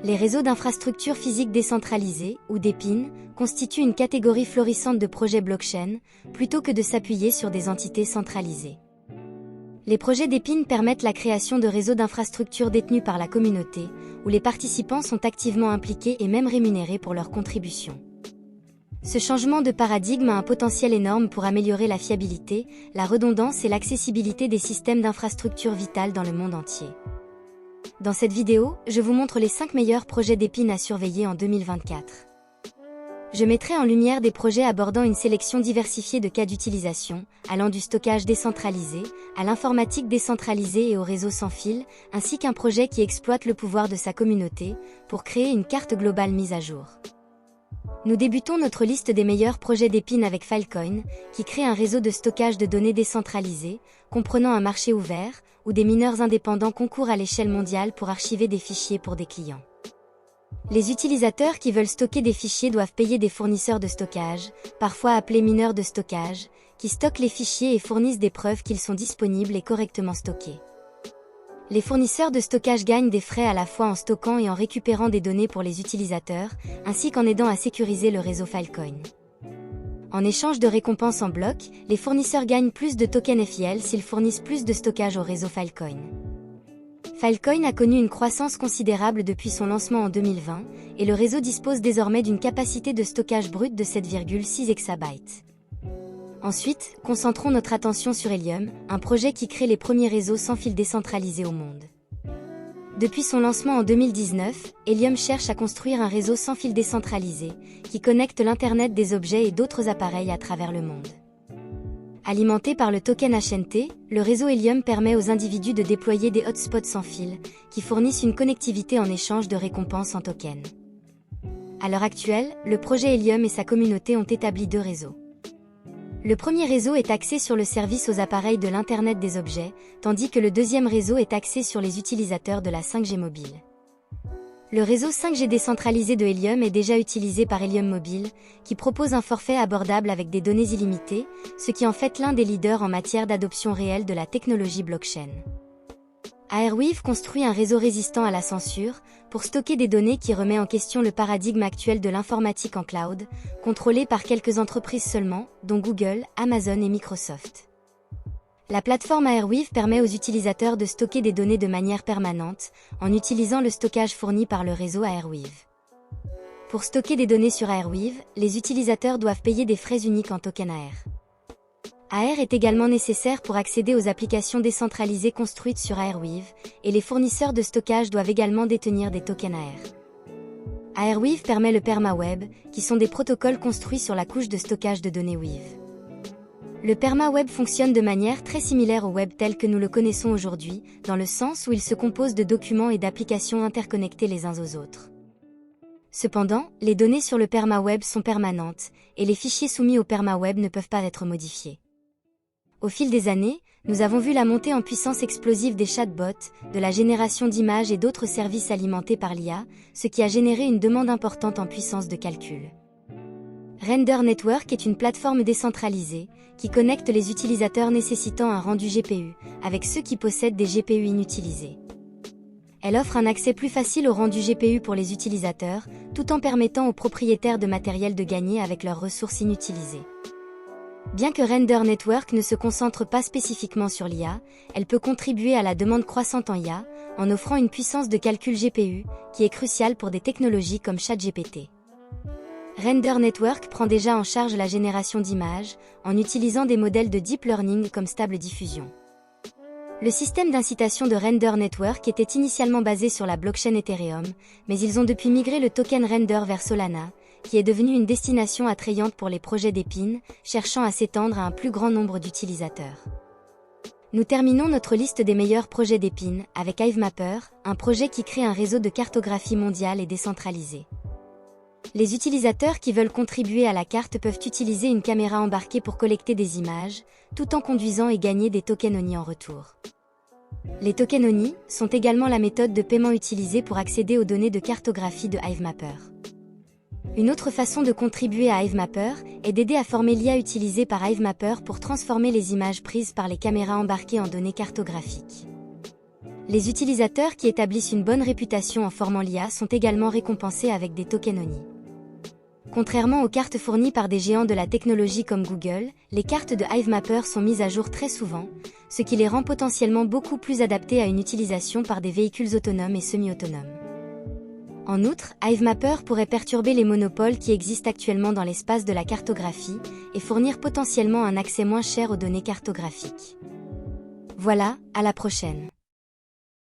Les réseaux d'infrastructures physiques décentralisés, ou DePIN, constituent une catégorie florissante de projets blockchain, plutôt que de s'appuyer sur des entités centralisées. Les projets DePIN permettent la création de réseaux d'infrastructures détenus par la communauté, où les participants sont activement impliqués et même rémunérés pour leurs contributions. Ce changement de paradigme a un potentiel énorme pour améliorer la fiabilité, la redondance et l'accessibilité des systèmes d'infrastructures vitales dans le monde entier. Dans cette vidéo, je vous montre les 5 meilleurs projets DePIN à surveiller en 2024. Je mettrai en lumière des projets abordant une sélection diversifiée de cas d'utilisation, allant du stockage décentralisé, à l'informatique décentralisée et au réseau sans fil, ainsi qu'un projet qui exploite le pouvoir de sa communauté, pour créer une carte globale mise à jour. Nous débutons notre liste des meilleurs projets DePIN avec Filecoin, qui crée un réseau de stockage de données décentralisé, comprenant un marché ouvert, où des mineurs indépendants concourent à l'échelle mondiale pour archiver des fichiers pour des clients. Les utilisateurs qui veulent stocker des fichiers doivent payer des fournisseurs de stockage, parfois appelés mineurs de stockage, qui stockent les fichiers et fournissent des preuves qu'ils sont disponibles et correctement stockés. Les fournisseurs de stockage gagnent des frais à la fois en stockant et en récupérant des données pour les utilisateurs, ainsi qu'en aidant à sécuriser le réseau Filecoin. En échange de récompenses en bloc, les fournisseurs gagnent plus de tokens FIL s'ils fournissent plus de stockage au réseau Filecoin. Filecoin a connu une croissance considérable depuis son lancement en 2020, et le réseau dispose désormais d'une capacité de stockage brut de 7,6 exabytes. Ensuite, concentrons notre attention sur Helium, un projet qui crée les premiers réseaux sans fil décentralisés au monde. Depuis son lancement en 2019, Helium cherche à construire un réseau sans fil décentralisé, qui connecte l'Internet des objets et d'autres appareils à travers le monde. Alimenté par le token HNT, le réseau Helium permet aux individus de déployer des hotspots sans fil, qui fournissent une connectivité en échange de récompenses en tokens. À l'heure actuelle, le projet Helium et sa communauté ont établi 2 réseaux. Le premier réseau est axé sur le service aux appareils de l'Internet des objets, tandis que le deuxième réseau est axé sur les utilisateurs de la 5G mobile. Le réseau 5G décentralisé de Helium est déjà utilisé par Helium Mobile, qui propose un forfait abordable avec des données illimitées, ce qui en fait l'un des leaders en matière d'adoption réelle de la technologie blockchain. Airweave construit un réseau résistant à la censure, pour stocker des données qui remet en question le paradigme actuel de l'informatique en cloud, contrôlé par quelques entreprises seulement, dont Google, Amazon et Microsoft. La plateforme Airweave permet aux utilisateurs de stocker des données de manière permanente, en utilisant le stockage fourni par le réseau Airweave. Pour stocker des données sur Airweave, les utilisateurs doivent payer des frais uniques en token AIR. AIR est également nécessaire pour accéder aux applications décentralisées construites sur Airweave, et les fournisseurs de stockage doivent également détenir des tokens AIR. Airweave permet le PermaWeb, qui sont des protocoles construits sur la couche de stockage de données Weave. Le PermaWeb fonctionne de manière très similaire au web tel que nous le connaissons aujourd'hui, dans le sens où il se compose de documents et d'applications interconnectés les uns aux autres. Cependant, les données sur le PermaWeb sont permanentes, et les fichiers soumis au PermaWeb ne peuvent pas être modifiés. Au fil des années, nous avons vu la montée en puissance explosive des chatbots, de la génération d'images et d'autres services alimentés par l'IA, ce qui a généré une demande importante en puissance de calcul. Render Network est une plateforme décentralisée, qui connecte les utilisateurs nécessitant un rendu GPU, avec ceux qui possèdent des GPU inutilisés. Elle offre un accès plus facile au rendu GPU pour les utilisateurs, tout en permettant aux propriétaires de matériel de gagner avec leurs ressources inutilisées. Bien que Render Network ne se concentre pas spécifiquement sur l'IA, elle peut contribuer à la demande croissante en IA, en offrant une puissance de calcul GPU, qui est cruciale pour des technologies comme ChatGPT. Render Network prend déjà en charge la génération d'images, en utilisant des modèles de deep learning comme Stable Diffusion. Le système d'incitation de Render Network était initialement basé sur la blockchain Ethereum, mais ils ont depuis migré le token Render vers Solana, qui est devenu une destination attrayante pour les projets DePIN, cherchant à s'étendre à un plus grand nombre d'utilisateurs. Nous terminons notre liste des meilleurs projets DePIN avec Hivemapper, un projet qui crée un réseau de cartographie mondiale et décentralisé. Les utilisateurs qui veulent contribuer à la carte peuvent utiliser une caméra embarquée pour collecter des images, tout en conduisant et gagner des tokens ONI en retour. Les tokens ONI sont également la méthode de paiement utilisée pour accéder aux données de cartographie de Hivemapper. Une autre façon de contribuer à Hivemapper est d'aider à former l'IA utilisée par Hivemapper pour transformer les images prises par les caméras embarquées en données cartographiques. Les utilisateurs qui établissent une bonne réputation en formant l'IA sont également récompensés avec des tokens ONI. Contrairement aux cartes fournies par des géants de la technologie comme Google, les cartes de Hivemapper sont mises à jour très souvent, ce qui les rend potentiellement beaucoup plus adaptées à une utilisation par des véhicules autonomes et semi-autonomes. En outre, Hivemapper pourrait perturber les monopoles qui existent actuellement dans l'espace de la cartographie et fournir potentiellement un accès moins cher aux données cartographiques. Voilà, à la prochaine.